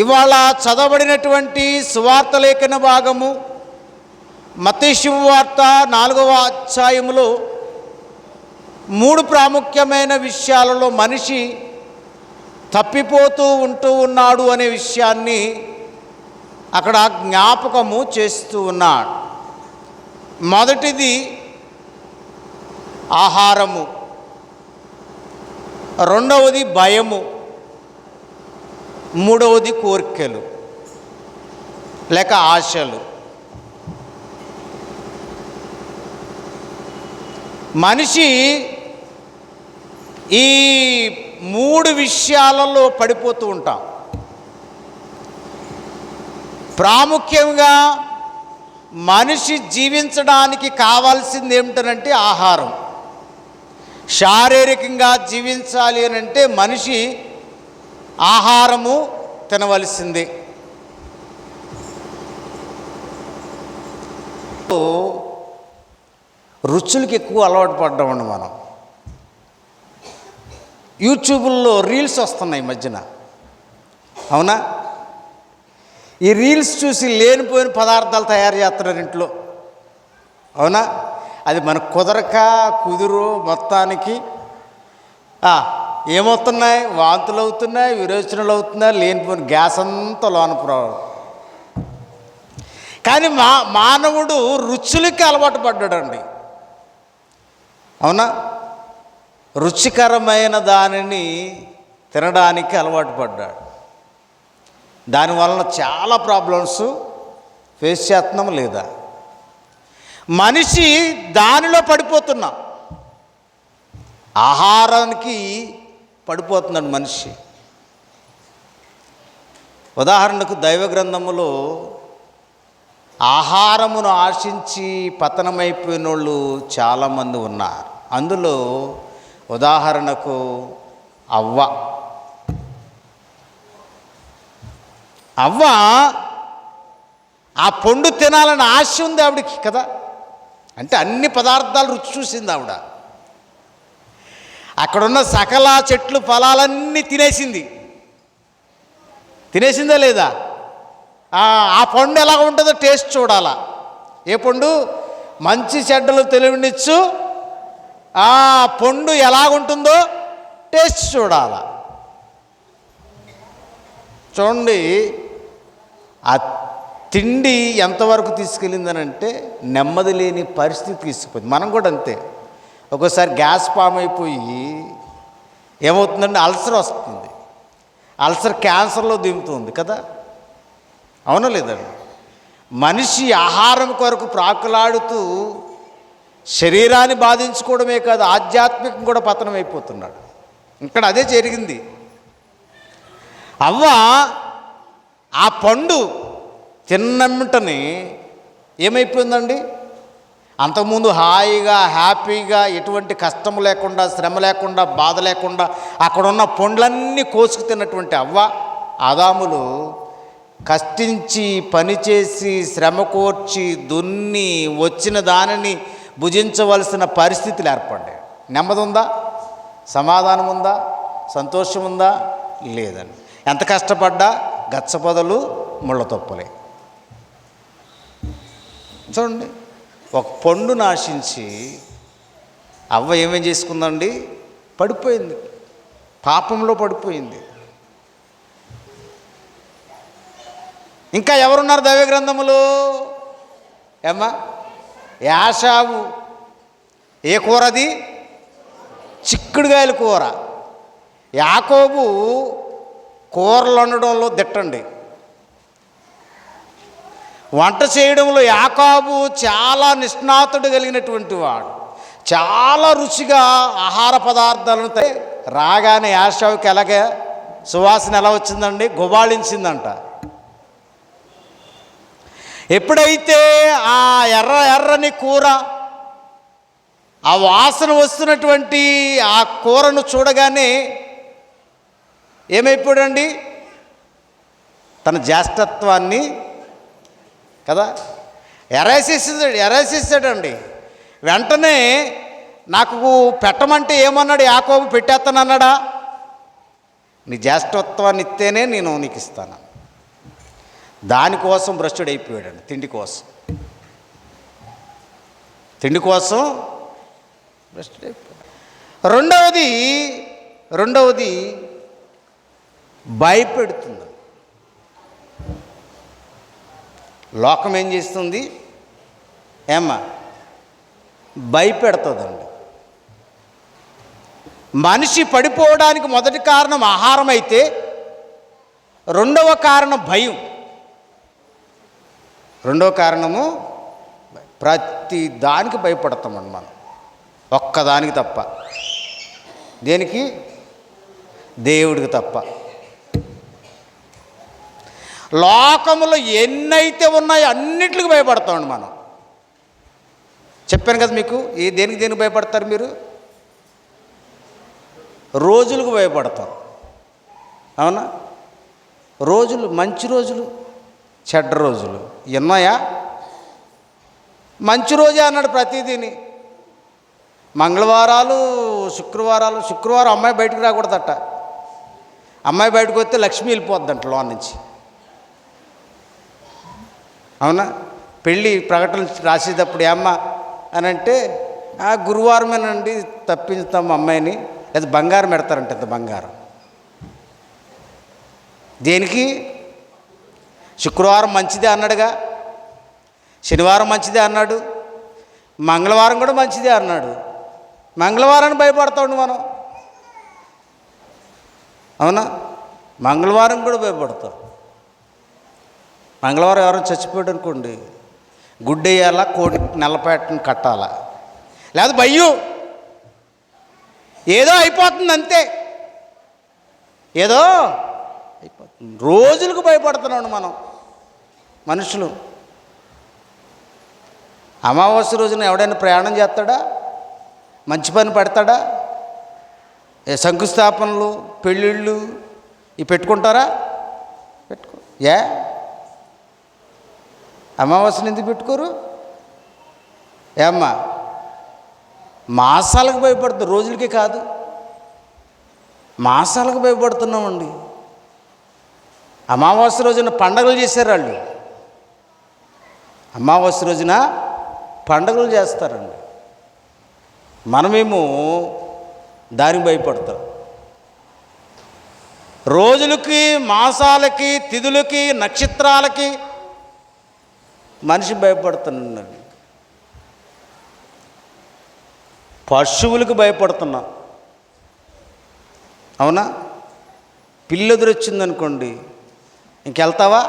ఇవాళ చదవబడినటువంటి సువార్త లేఖన భాగము మత్తయి శుభవార్త 4వ అధ్యాయములో 3 ప్రాముఖ్యమైన విషయాలలో మనిషి తప్పిపోతూ ఉన్నాడు అనే విషయాన్ని అక్కడ జ్ఞాపకము చేస్తూ ఉన్నాడు. మొదటిది ఆహారము, రెండవది భయము, మూడవది కోరికలు లేక ఆశలు. మనిషి ఈ 3 విషయాలలో పడిపోతూ ఉంటాం. ప్రాముఖ్యంగా మనిషి జీవించడానికి కావాల్సింది ఏమిటనంటే ఆహారం. శారీరకంగా జీవించాలి అని అంటే మనిషి ఆహారము తినవలసిందే. రుచులకి ఎక్కువ అలవాటు పడ్డామండి మనం. యూట్యూబ్లో రీల్స్ వస్తున్నాయి ఈ మధ్యన, అవునా? ఈ రీల్స్ చూసి లేనిపోయిన పదార్థాలు తయారు చేస్తున్నారు ఇంట్లో, అవునా? అది మనకు కుదురు మొత్తానికి ఏమవుతున్నాయి, వాంతులు అవుతున్నాయి, విరోచనలు అవుతున్నాయి, లేనిపోయిన గ్యాస్ అంతా లోన కానీ మానవుడు రుచులకి అలవాటు పడ్డాడండి, అవునా? రుచికరమైన దానిని తినడానికి అలవాటు పడ్డాడు. దానివలన చాలా ప్రాబ్లమ్స్ ఫేస్ చేస్తున్నాం లేదా? మనిషి దానిలో పడిపోతున్నాం, ఆహారానికి పడిపోతున్నాడు మనిషి. ఉదాహరణకు దైవ గ్రంథములో ఆహారమును ఆశించి పతనమైపోయిన వాళ్ళు చాలామంది ఉన్నారు. అందులో ఉదాహరణకు అవ్వ ఆ పండు తినాలని ఆశ ఉంది ఆవిడకి కదా. అంటే అన్ని పదార్థాలు రుచి చూసింది ఆవిడ. అక్కడున్న సకల చెట్లు ఫలాలన్నీ తినేసిందా లేదా? ఆ పండు ఎలా ఉంటుందో టేస్ట్ చూడాలా. ఏ పండు? మంచి చెడ్డలు తెలివినిచ్చు ఆ పండు ఎలాగుంటుందో టేస్ట్ చూడాలా. చూడండి, ఆ తిండి ఎంతవరకు తీసుకెళ్ళిందనంటే నెమ్మది లేని పరిస్థితి తీసుకుపోయింది. మనం కూడా అంతే. ఒక్కోసారి గ్యాస్ ఫామ్ అయిపోయి ఏమవుతుందంటే అల్సర్ వస్తుంది. అల్సర్ క్యాన్సర్లో దిగుతుంది కదా, అవునా లేదండి? మనిషి ఆహారం కొరకు ప్రాకులాడుతూ శరీరాన్ని బాధించుకోవడమే కాదు, ఆధ్యాత్మికం కూడా పతనం అయిపోతున్నాడు. ఇక్కడ అదే జరిగింది. అవ్వ ఆ పండు తిన్నమ్మటని ఏమైపోయిందండి? అంతకుముందు హాయిగా హ్యాపీగా ఎటువంటి కష్టం లేకుండా, శ్రమ లేకుండా, బాధ లేకుండా అక్కడున్న పండ్లన్నీ కోసుకు తిన్నటువంటి అవ్వ ఆదాములు కష్టించి పనిచేసి శ్రమ కోర్చి దున్ని వచ్చిన దానిని భుజించవలసిన పరిస్థితులు ఏర్పడ్డాయి. నెమ్మది ఉందా? సమాధానం ఉందా? సంతోషం ఉందా? లేదండి. ఎంత కష్టపడ్డా గచ్చపొదలు ముళ్ళ తొప్పలే. చూడండి, ఒక పండును ఆశించి అవ్వ ఏమేం చేసుకుందండి? పడిపోయింది, పాపంలో పడిపోయింది. ఇంకా ఎవరున్నారు దైవ గ్రంథములో? ఏమ్మా? యాషావు. ఏ కూరది? చిక్కుడుగాయల కూర. యాకోబు కూరలు వండడంలో దిట్టండి. వంట చేయడంలో యాకోబు చాలా నిష్ణాతుడు కలిగినటువంటి వాడు. చాలా రుచిగా ఆహార పదార్థాలను రాగానే యాషావుకి ఎలాగే సువాసన ఎలా వచ్చిందండి? గుబాళించిందంట. ఎప్పుడైతే ఆ ఎర్రని కూర, ఆ వాసన వస్తున్నటువంటి ఆ కూరను చూడగానే ఏమైపోయాడండి? తన జ్యేష్ఠత్వాన్ని కదా ఎరేసేసాడండి. వెంటనే నాకు పెట్టమంటే ఏమన్నాడు యాకోబు? పెట్టేస్తానన్నాడా? నీ జ్యేష్ఠత్వాన్ని ఇస్తేనే నేను నీకు ఇస్తాను. దానికోసం భ్రష్టుడైపోయాడండి. తిండి కోసం భ్రష్టుడైపోయాడు. రెండవది భయపెడుతుంది. లోకం ఏం చేస్తుంది? భయపెడుతుందండి. మనిషి పడిపోవడానికి మొదటి కారణం ఆహారం అయితే, రెండవ కారణం భయం. రెండవ కారణము ప్రతి దానికి భయపడతామండి మనం, ఒక్కదానికి తప్ప. దేనికి? దేవుడికి తప్ప. లోకములో ఎన్నైతే ఉన్నాయో అన్నిటికి భయపడతామండి మనం. చెప్పాను కదా మీకు, దేనికి భయపడతారు మీరు? రోజులకు భయపడతారు. అవునా? రోజులు, మంచి రోజులు, చెడ్డ రోజులు ఉన్నాయా? మంచి రోజే అన్నాడు ప్రతిదీని. మంగళవారాలు, శుక్రవారం అమ్మాయి బయటకు రాకూడదట. అమ్మాయి బయటకు వస్తే లక్ష్మి వెళ్ళిపోద్దంట లోన్ నుంచి. అవునా? పెళ్ళి ప్రకటన రాసేటప్పుడు ఏమ్మా అని అంటే, గురువారమేనండి తప్పించుతాం అమ్మాయిని, లేదా బంగారం పెడతారంట. ఇంత బంగారం దేనికి? శుక్రవారం మంచిదే అన్నాడుగా, శనివారం మంచిదే అన్నాడు, మంగళవారం కూడా మంచిదే అన్నాడు. మంగళవారాన్ని భయపడతాడు మనం. అవునా? మంగళవారం కూడా భయపడతాం. మంగళవారం ఎవరైనా చచ్చిపోయాడు అనుకోండి, గుడ్డు వేయాలా, కోడి నల్లపేటను కట్టాలా, లేదా భయ్యు ఏదో అయిపోతుంది అంతే, ఏదో అయిపోతుంది. రోజులకు భయపడుతున్నాడు మనం మనుషులు. అమావాస్య రోజున ఎవడైనా ప్రయాణం చేస్తాడా? మంచి పని పెడతాడా? శంకుస్థాపనలు, పెళ్ళిళ్ళు ఇవి పెట్టుకుంటారా? అమావాస్యను ఎందుకు పెట్టుకోరు? ఏమ్మా, మాసాలకు భయపడుతుంది, రోజులకే కాదు, మాసాలకు భయపడుతున్నామండి. అమావాస్య రోజున పండగలు చేశారు వాళ్ళు. అమావాస్య రోజున పండగలు చేస్తారండి. మనమేమో దానికి భయపడతాం. రోజులకి, మాసాలకి, తిథులకి, నక్షత్రాలకి మనిషి భయపడుతున్నాడు. పశువులకు భయపడుతున్నాం. అవునా? పిల్లి ఎదురొచ్చిందనుకోండి, ఇంకెళ్తావా?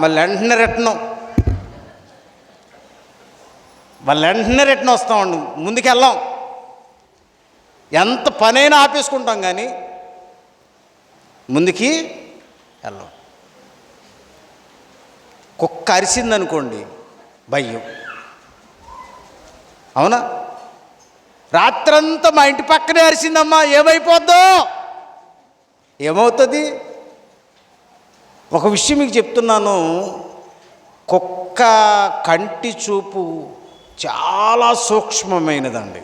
మళ్ళీ వెంటనే రిటర్న్ వస్తామండి, ముందుకెళ్ళాం. ఎంత పనైనా ఆపేసుకుంటాం కానీ ముందుకి వెళ్ళాం. కుక్క అరిసిందనుకోండి, భయం. అవునా? రాత్రంతా మా ఇంటి పక్కనే అరిసిందమ్మా, ఏమైపోద్దో, ఏమవుతుంది? ఒక విషయం మీకు చెప్తున్నాను. కుక్క కంటి చూపు చాలా సూక్ష్మమైనదండి.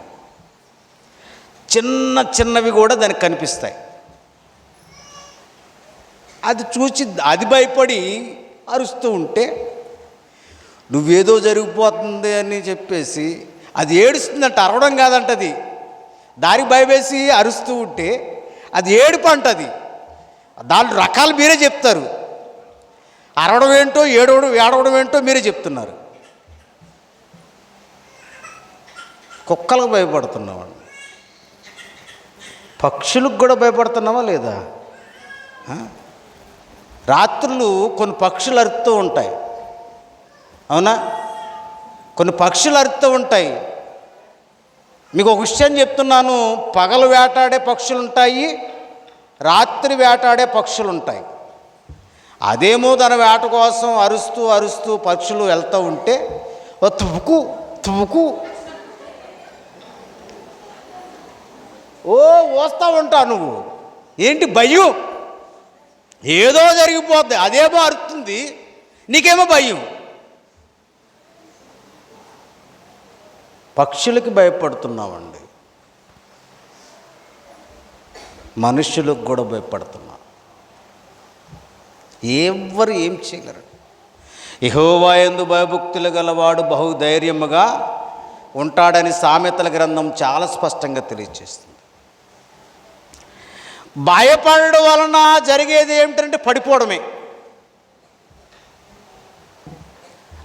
చిన్నవి కూడా దానికి కనిపిస్తాయి. అది చూసి అది భయపడి అరుస్తూ ఉంటే, నువ్వేదో జరిగిపోతుంది అని చెప్పేసి అది ఏడుస్తుందంట, అరవడం కాదంట. అది దానికి భయవేసి అరుస్తూ ఉంటే అది ఏడుపు అంటది. దాని రకాలు మీరే చెప్తారు. అరవడం ఏంటో, ఏడవడం ఏంటో మీరే చెప్తున్నారు. కుక్కలకు భయపడుతున్నామండి. పక్షులకు కూడా భయపడుతున్నావా లేదా? రాత్రులు కొన్ని పక్షులు అరుస్తూ ఉంటాయి. అవునా? కొన్ని పక్షులు అరుస్తూ ఉంటాయి. మీకు ఒక విషయం చెప్తున్నాను. పగలు వేటాడే పక్షులు ఉంటాయి, రాత్రి వేటాడే పక్షులు ఉంటాయి. అదేమో తన వేట కోసం అరుస్తూ పక్షులు వెళ్తూ ఉంటే తువ్వుకు వస్తూ ఉంటావు. నువ్వు ఏంటి భయం? ఏదో జరిగిపోద్ది, అదేమో అరుస్తుంది, నీకేమో భయం. పక్షులకి భయపడుతున్నామండి, మనుషులకు కూడా భయపడుతున్నాం. ఎవ్వరు ఏం చేయలేరు. యెహోవా యందు భయభక్తులు గలవాడు బహుధైర్యముగా ఉంటాడని సామెతల గ్రంథం చాలా స్పష్టంగా తెలియజేస్తుంది. భయపడడం వలన జరిగేది ఏమిటంటే పడిపోవడమే.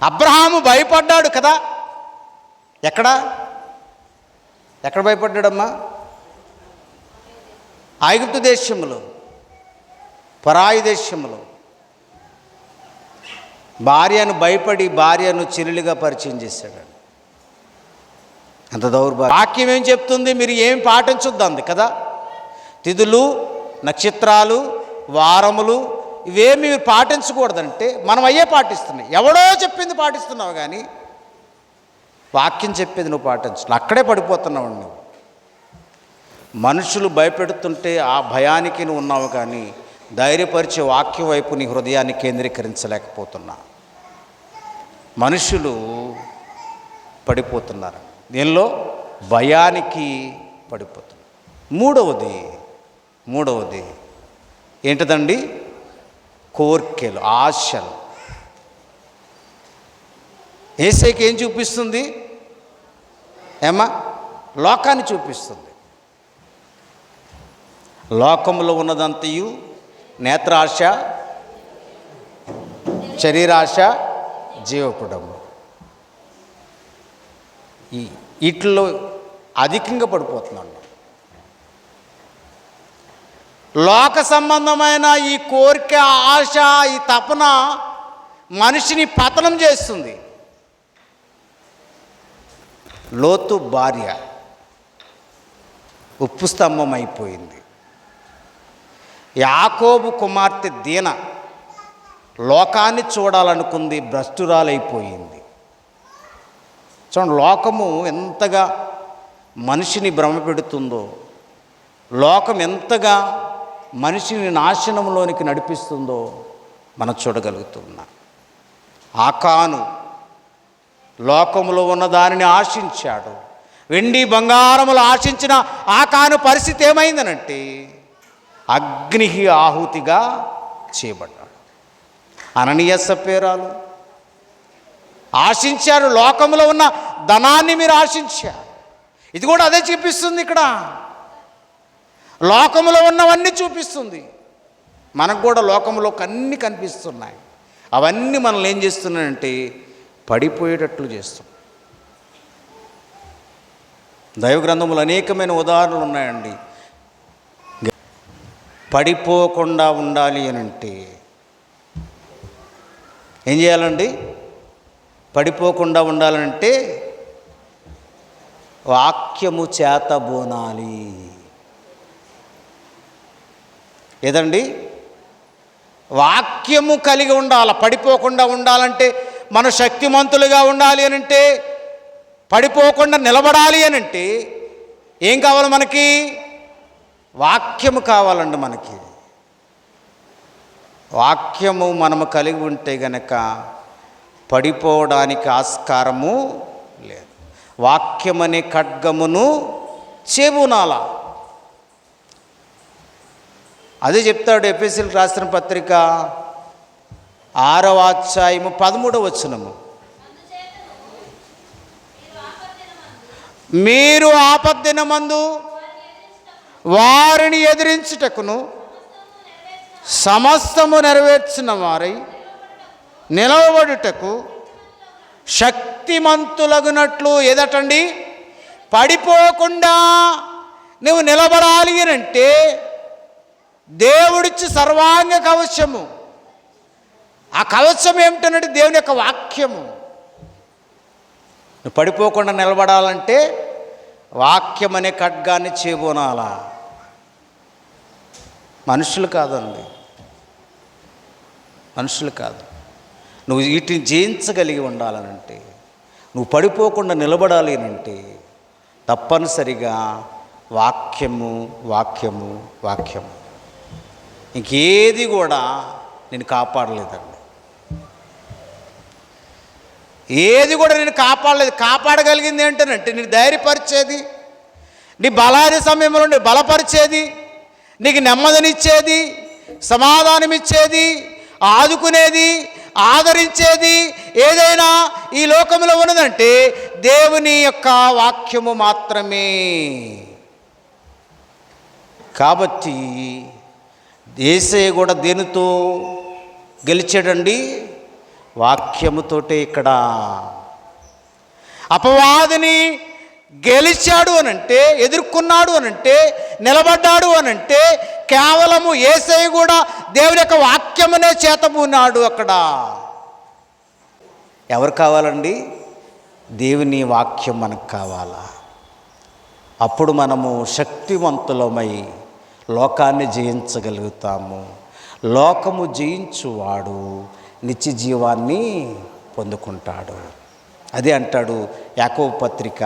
అబ్రహాము భయపడ్డాడు కదా. ఎక్కడ భయపడ్డాడమ్మా? ఐగుప్తు దేశంలో, పరాయి దేశంలో. భార్యను భయపడి భార్యను చెల్లెలుగా పరిచయం చేశాడు. అంత దౌర్భాగ్యం. వాక్యం ఏం చెప్తుంది? మీరు ఏం పాటించొద్దంది కదా. తిథులు, నక్షత్రాలు, వారములు ఇవేమి మీరు పాటించకూడదంటే మనం అయ్యే పాటిస్తున్నాయి. ఎవడో చెప్పింది పాటిస్తున్నావు కానీ వాక్యం చెప్పేది నువ్వు పాటించు. అక్కడే పడిపోతున్నావు నువ్వు. మనుషులు భయపెడుతుంటే ఆ భయానికి నువ్వు ఉన్నావు కానీ ధైర్యపరిచే వాక్యం వైపు నీ హృదయాన్ని కేంద్రీకరించలేకపోతున్నా. మనుషులు పడిపోతున్నారు. దీనిలో భయానికి పడిపోతున్నారు. మూడవది ఏంటిదండి? కోర్కెలు, ఆశలు. యేసయ్యకి ఏం చూపిస్తుంది? ఏమా? లోకాన్ని చూపిస్తుంది. లోకంలో ఉన్నదంతయు నేత్రాశ, శరీరాశ, జీవపుడము. వీటిలో అధికంగా పడిపోతున్నాడు. లోక సంబంధమైన ఈ కోరిక, ఆశ, ఈ తపన మనిషిని పతనం చేస్తుంది. లోతు భార్య ఉప్పు స్తంభం అయిపోయింది. యాకోబు కుమార్తె దీన లోకాన్ని చూడాలనుకుంది, భ్రష్టురాలైపోయింది. చూడండి, లోకము ఎంతగా మనిషిని భ్రమ పెడుతుందో, లోకం ఎంతగా మనిషిని నాశనంలోనికి నడిపిస్తుందో మనం చూడగలుగుతున్నాం. ఆకాను లోకములో ఉన్న దానిని ఆశించాడు. వెండి బంగారములు ఆశించిన ఆకాను పరిస్థితి ఏమైందనంటే అగ్నికి ఆహుతిగా చేయబడ్డాడు. అననీయ సప్పేరాలు ఆశించారు. లోకంలో ఉన్న ధనాన్ని మీరు ఆశించారు. ఇది కూడా అదే చూపిస్తుంది. ఇక్కడ లోకంలో ఉన్నవన్నీ చూపిస్తుంది. మనకు కూడా లోకంలో అన్నీ కనిపిస్తున్నాయి. అవన్నీ మనల్ని ఏం చేస్తున్నాయంటే పడిపోయేటట్లు చేస్తాం. దైవ గ్రంథములు అనేకమైన ఉదాహరణలు ఉన్నాయండి. పడిపోకుండా ఉండాలి అని అంటే ఏం చేయాలండి? పడిపోకుండా ఉండాలంటే వాక్యము చేత బోనాలి. ఏదండి? వాక్యము కలిగి ఉండాలి. పడిపోకుండా ఉండాలంటే మనం శక్తిమంతులుగా ఉండాలి అని అంటే, పడిపోకుండా నిలబడాలి అని అంటే ఏం కావాలి మనకి? వాక్యము కావాలండి. మనకి వాక్యము మనము కలిగి ఉంటే గనక పడిపోవడానికి ఆస్కారము లేదు. వాక్యమనే ఖడ్గమును చెబునాల. అదే చెప్తాడు ఎఫెసీయులకు రాసిన పత్రిక 6వ అధ్యాయము 13వ వచనము. మీరు ఆపద్దినమందు వారిని ఎదిరించుటకును సమస్తము నెరవేర్చిన వారై నిలవబడుటకు శక్తిమంతులగునట్లు. ఏదటండి? పడిపోకుండా నువ్వు నిలబడాలి అని అంటే దేవుడిచ్చి సర్వాంగ కవచము. ఆ కవచం ఏమిటనంటే దేవుని యొక్క వాక్యము. నువ్వు పడిపోకుండా నిలబడాలంటే వాక్యం అనే ఖడ్గాన్ని చేబోనాలా. మనుషులు కాదండి, మనుషులు కాదు. నువ్వు వీటిని జయించగలిగి ఉండాలనంటే, నువ్వు పడిపోకుండా నిలబడాలి అంటే తప్పనిసరిగా వాక్యము, వాక్యము, వాక్యము. ఇంకేది కూడా నేను కాపాడలేదండి. ఏది కూడా నేను కాపాడలేదు. కాపాడగలిగింది ఏంటంటే నేను ధైర్యపరిచేది, నీ బలాది సమయంలో నీ బలపరిచేది, నీకు నెమ్మదినిచ్చేది, సమాధానం ఇచ్చేది, ఆదుకునేది, ఆదరించేది ఏదైనా ఈ లోకంలో ఉన్నదంటే దేవుని యొక్క వాక్యము మాత్రమే. కాబట్టి యేసయ్య కూడా దేనితో గెలిచాడండి? వాక్యముతోటే. ఇక్కడ అపవాదిని గెలిచాడు అనంటే, ఎదుర్కొన్నాడు అనంటే, నిలబడ్డాడు అనంటే కేవలము యేసయ్య కూడా దేవుని యొక్క వాక్యమునే చేతబూనాడు. అక్కడ ఎవరు కావాలండి? దేవుని వాక్యం మనకు కావాలా? అప్పుడు మనము శక్తివంతులమై లోకాన్ని జయించగలుగుతాము. లోకము జయించువాడు నిత్య జీవాన్ని పొందుకుంటాడు. అదే అంటాడు యాకోబు పత్రిక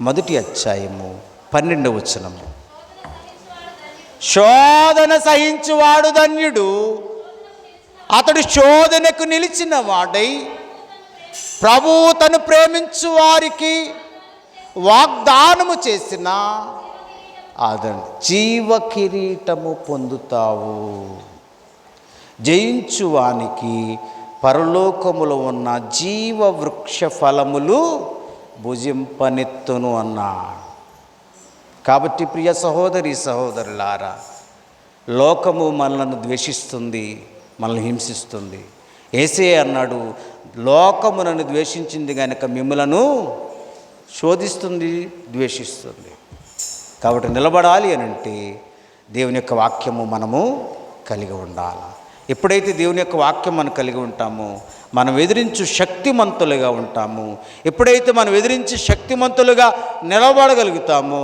1వ అధ్యాయము 12వ వచనము. శోధన సహించువాడు ధన్యుడు, అతడు శోధనకు నిలిచిన వాడై ప్రభువు తను ప్రేమించు వారికి వాగ్దానము చేసిన అతడు జీవ కిరీటము పొందుతావు. జయించువానికి పరలోకములో ఉన్న జీవ వృక్ష ఫలములు భుజింపనెత్తును అన్నాడు. కాబట్టి ప్రియ సహోదరి సహోదరులారా, లోకము మనలను ద్వేషిస్తుంది, మనల్ని హింసిస్తుంది. యేసయ్య అన్నాడు, లోకము నన్ను ద్వేషించింది కనుక మిమ్ములను శోధిస్తుంది, ద్వేషిస్తుంది. కాబట్టి నిలబడాలి అని అంటే దేవుని యొక్క వాక్యము మనము కలిగి ఉండాలి. ఎప్పుడైతే దేవుని యొక్క వాక్యం మనం కలిగి ఉంటామో మనం ఎదిరించు శక్తిమంతులుగా ఉంటాము. ఎప్పుడైతే మనం ఎదిరించి శక్తిమంతులుగా నిలబడగలుగుతామో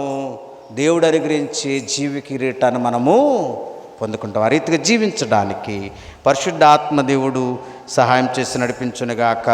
దేవుడు అనుగ్రహించే జీవ కిరీటాన్ని మనము పొందుకుంటాం. ఆ రీతిగా జీవించడానికి పరిశుద్ధ ఆత్మ దేవుడు సహాయం చేసి నడిపించునుగాక.